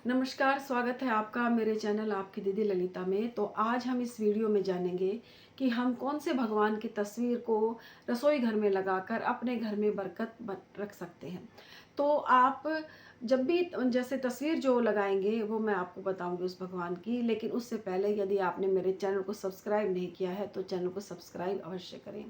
नमस्कार, स्वागत है आपका मेरे चैनल आपकी दीदी ललिता में। तो आज हम इस वीडियो में जानेंगे कि हम कौन से भगवान की तस्वीर को रसोई घर में लगाकर अपने घर में बरकत रख सकते हैं। तो आप जब भी जैसे तस्वीर जो लगाएंगे वो मैं आपको बताऊंगी उस भगवान की, लेकिन उससे पहले यदि आपने मेरे चैनल को सब्सक्राइब नहीं किया है तो चैनल को सब्सक्राइब अवश्य करें।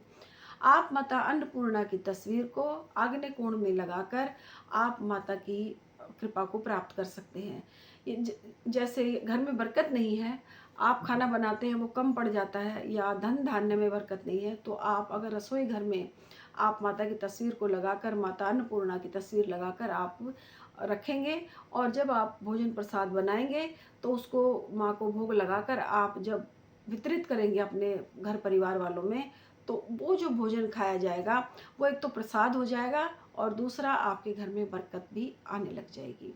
आप माता अन्नपूर्णा की तस्वीर को आग्नेय कोण में लगाकर आप माता की कृपा को प्राप्त कर सकते हैं। जैसे घर में बरकत नहीं है, आप खाना बनाते हैं वो कम पड़ जाता है, या धन धान्य में बरकत नहीं है, तो आप अगर रसोई घर में आप माता की तस्वीर को लगाकर, माता अन्नपूर्णा की तस्वीर लगाकर आप रखेंगे, और जब आप भोजन प्रसाद बनाएंगे तो उसको माँ को भोग लगाकर आप जब वितरित करेंगे अपने घर परिवार वालों में, तो वो जो भोजन खाया जाएगा वो एक तो प्रसाद हो जाएगा, और दूसरा आपके घर में बरकत भी आने लग जाएगी,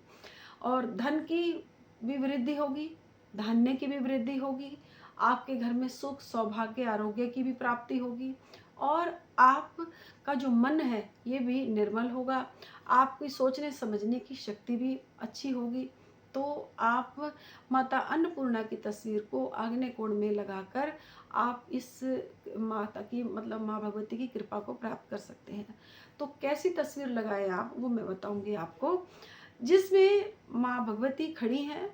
और धन की भी वृद्धि होगी, धान्य की भी वृद्धि होगी, आपके घर में सुख सौभाग्य आरोग्य की भी प्राप्ति होगी, और आपका जो मन है ये भी निर्मल होगा, आपकी सोचने समझने की शक्ति भी अच्छी होगी। तो आप माता अन्नपूर्णा की तस्वीर को आग्नेय कोण में लगाकर आप इस माता की मतलब माँ भगवती की कृपा को प्राप्त कर सकते हैं। तो कैसी तस्वीर लगाएं आप, वो मैं बताऊंगी आपको, जिसमें माँ भगवती खड़ी हैं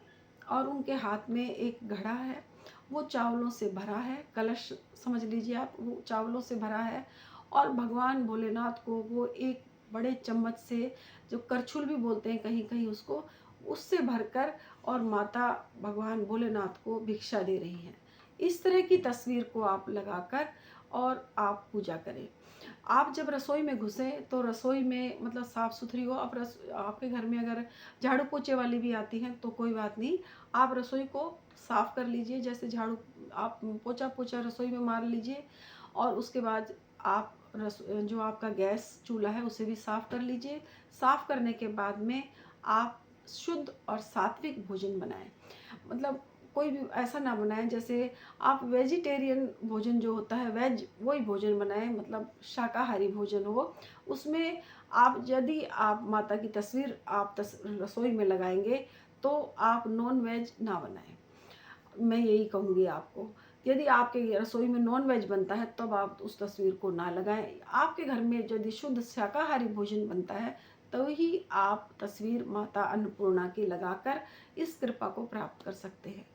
और उनके हाथ में एक घड़ा है, वो चावलों से भरा है, कलश समझ लीजिए आप, वो चावलों से भरा है, और भगवान भोलेनाथ को वो एक बड़े चम्मच से, जो करछुल भी बोलते हैं कहीं कहीं उसको, उससे भरकर और माता भगवान भोलेनाथ को भिक्षा दे रही हैं। इस तरह की तस्वीर को आप लगाकर और आप पूजा करें। आप जब रसोई में घुसे तो रसोई में मतलब साफ़ सुथरी हो। अब आपके घर में अगर झाड़ू पोछे वाली भी आती हैं तो कोई बात नहीं, आप रसोई को साफ़ कर लीजिए, जैसे झाड़ू आप पोछा पोछा रसोई में मार लीजिए, और उसके बाद आप जो आपका गैस चूल्हा है उसे भी साफ़ कर लीजिए। साफ़ करने के बाद में आप शुद्ध और सात्विक भोजन बनाएं, मतलब कोई भी ऐसा ना बनाएं, जैसे आप वेजिटेरियन भोजन जो होता है वेज वही भोजन बनाएं, मतलब शाकाहारी भोजन हो। उसमें आप यदि आप माता की तस्वीर आप रसोई में लगाएंगे तो आप नॉन वेज ना बनाएं, मैं यही कहूँगी आपको। यदि आपके रसोई में नॉन वेज बनता है तब आप उस तस्वीर को ना लगाएं। आपके घर में यदि शुद्ध शाकाहारी भोजन बनता है तो ही आप तस्वीर माता अन्नपूर्णा की लगाकर इस कृपा को प्राप्त कर सकते हैं।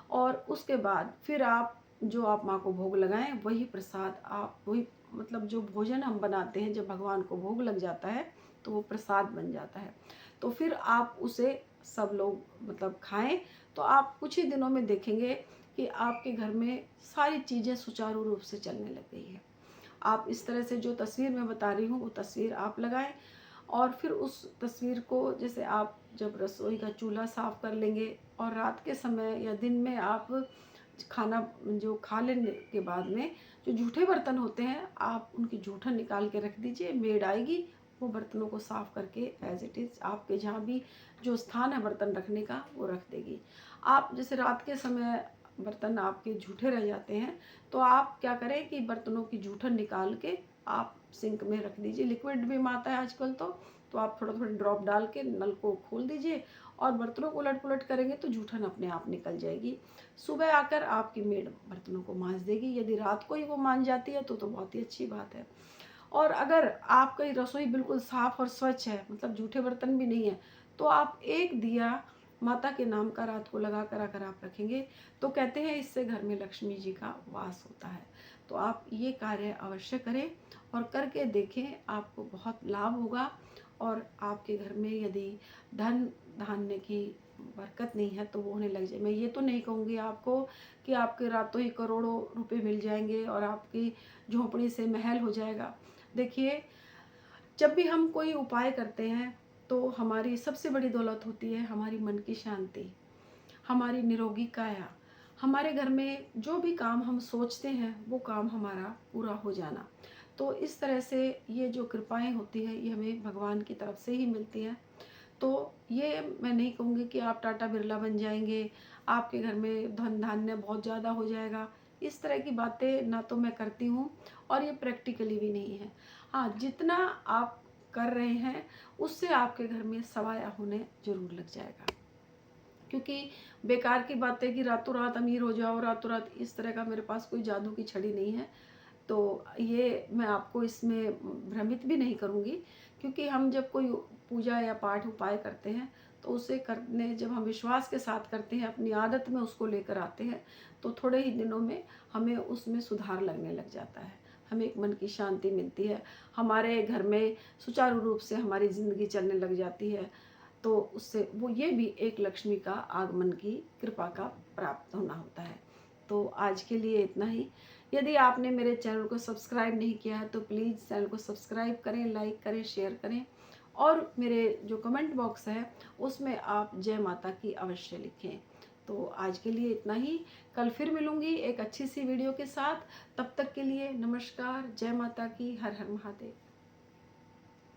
और उसके बाद फिर आप जो आप माँ को भोग लगाएं वही प्रसाद आप वही मतलब जो भोजन हम बनाते हैं जब भगवान को भोग लग जाता है तो वो प्रसाद बन जाता है। तो फिर आप उसे सब लोग मतलब खाएं, तो आप कुछ ही दिनों में देखेंगे कि आपके घर में सारी चीज़ें सुचारू रूप से चलने लग गई है। आप इस तरह से जो तस्वीर मैं बता रही हूँ वो तस्वीर आप लगाएं, और फिर उस तस्वीर को जैसे आप जब रसोई का चूल्हा साफ़ कर लेंगे और रात के समय या दिन में आप खाना जो खा लेने के बाद में जो जूठे बर्तन होते हैं आप उनकी जूठन निकाल के रख दीजिए। मेड आएगी, वो बर्तनों को साफ़ करके एज इट इज़ आपके जहाँ भी जो स्थान है बर्तन रखने का वो रख देगी। आप जैसे रात के समय बर्तन आपके जूठे रह जाते हैं तो आप क्या करें कि बर्तनों की जूठन निकाल के आप सिंक में रख दीजिए। लिक्विड भी आता है आजकल तो आप थोड़ा थोड़ा ड्रॉप डाल के नल को खोल दीजिए, और बर्तनों को उलट पुलट करेंगे तो जूठन अपने आप निकल जाएगी। सुबह आकर आपकी मेड बर्तनों को मांज देगी। यदि रात को ही वो मांज जाती है तो बहुत ही अच्छी बात है। और अगर आपकी रसोई बिल्कुल साफ़ और स्वच्छ है, मतलब जूठे बर्तन भी नहीं है, तो आप एक दिया माता के नाम का रात को लगा कर अगर आप रखेंगे तो कहते हैं इससे घर में लक्ष्मी जी का वास होता है। तो आप ये कार्य अवश्य करें और करके देखें, आपको बहुत लाभ होगा। और आपके घर में यदि धन धान्य की बरकत नहीं है तो वो होने लग जाए। मैं ये तो नहीं कहूँगी आपको कि आपके रातों ही करोड़ों रुपए मिल जाएंगे और आपकी झोंपड़ी से महल हो जाएगा। देखिए, जब भी हम कोई उपाय करते हैं तो हमारी सबसे बड़ी दौलत होती है हमारी मन की शांति, हमारी निरोगी काया, हमारे घर में जो भी काम हम सोचते हैं वो काम हमारा पूरा हो जाना। तो इस तरह से ये जो कृपाएं होती है ये हमें भगवान की तरफ से ही मिलती हैं। तो ये मैं नहीं कहूँगी कि आप टाटा बिरला बन जाएंगे, आपके घर में धन धान्य बहुत ज़्यादा हो जाएगा। इस तरह की बातें ना तो मैं करती हूँ और ये प्रैक्टिकली भी नहीं है। हाँ, जितना आप कर रहे हैं उससे आपके घर में सवाया होने ज़रूर लग जाएगा। क्योंकि बेकार की बात है कि रातों रात अमीर हो जाओ, रातों रात, इस तरह का मेरे पास कोई जादू की छड़ी नहीं है। तो ये मैं आपको इसमें भ्रमित भी नहीं करूँगी, क्योंकि हम जब कोई पूजा या पाठ उपाय करते हैं तो उसे करने जब हम विश्वास के साथ करते हैं, अपनी आदत में उसको लेकर आते हैं, तो थोड़े ही दिनों में हमें उसमें सुधार लगने लग जाता है, हमें एक मन की शांति मिलती है, हमारे घर में सुचारू रूप से हमारी ज़िंदगी चलने लग जाती है। तो उससे वो ये भी एक लक्ष्मी का आगमन की कृपा का प्राप्त होना होता है। तो आज के लिए इतना ही। यदि आपने मेरे चैनल को सब्सक्राइब नहीं किया है तो प्लीज़ चैनल को सब्सक्राइब करें, लाइक करें, शेयर करें, और मेरे जो कमेंट बॉक्स है उसमें आप जय माता की अवश्य लिखें। तो आज के लिए इतना ही। कल फिर मिलूँगी एक अच्छी सी वीडियो के साथ। तब तक के लिए नमस्कार, जय माता की, हर हर महादेव।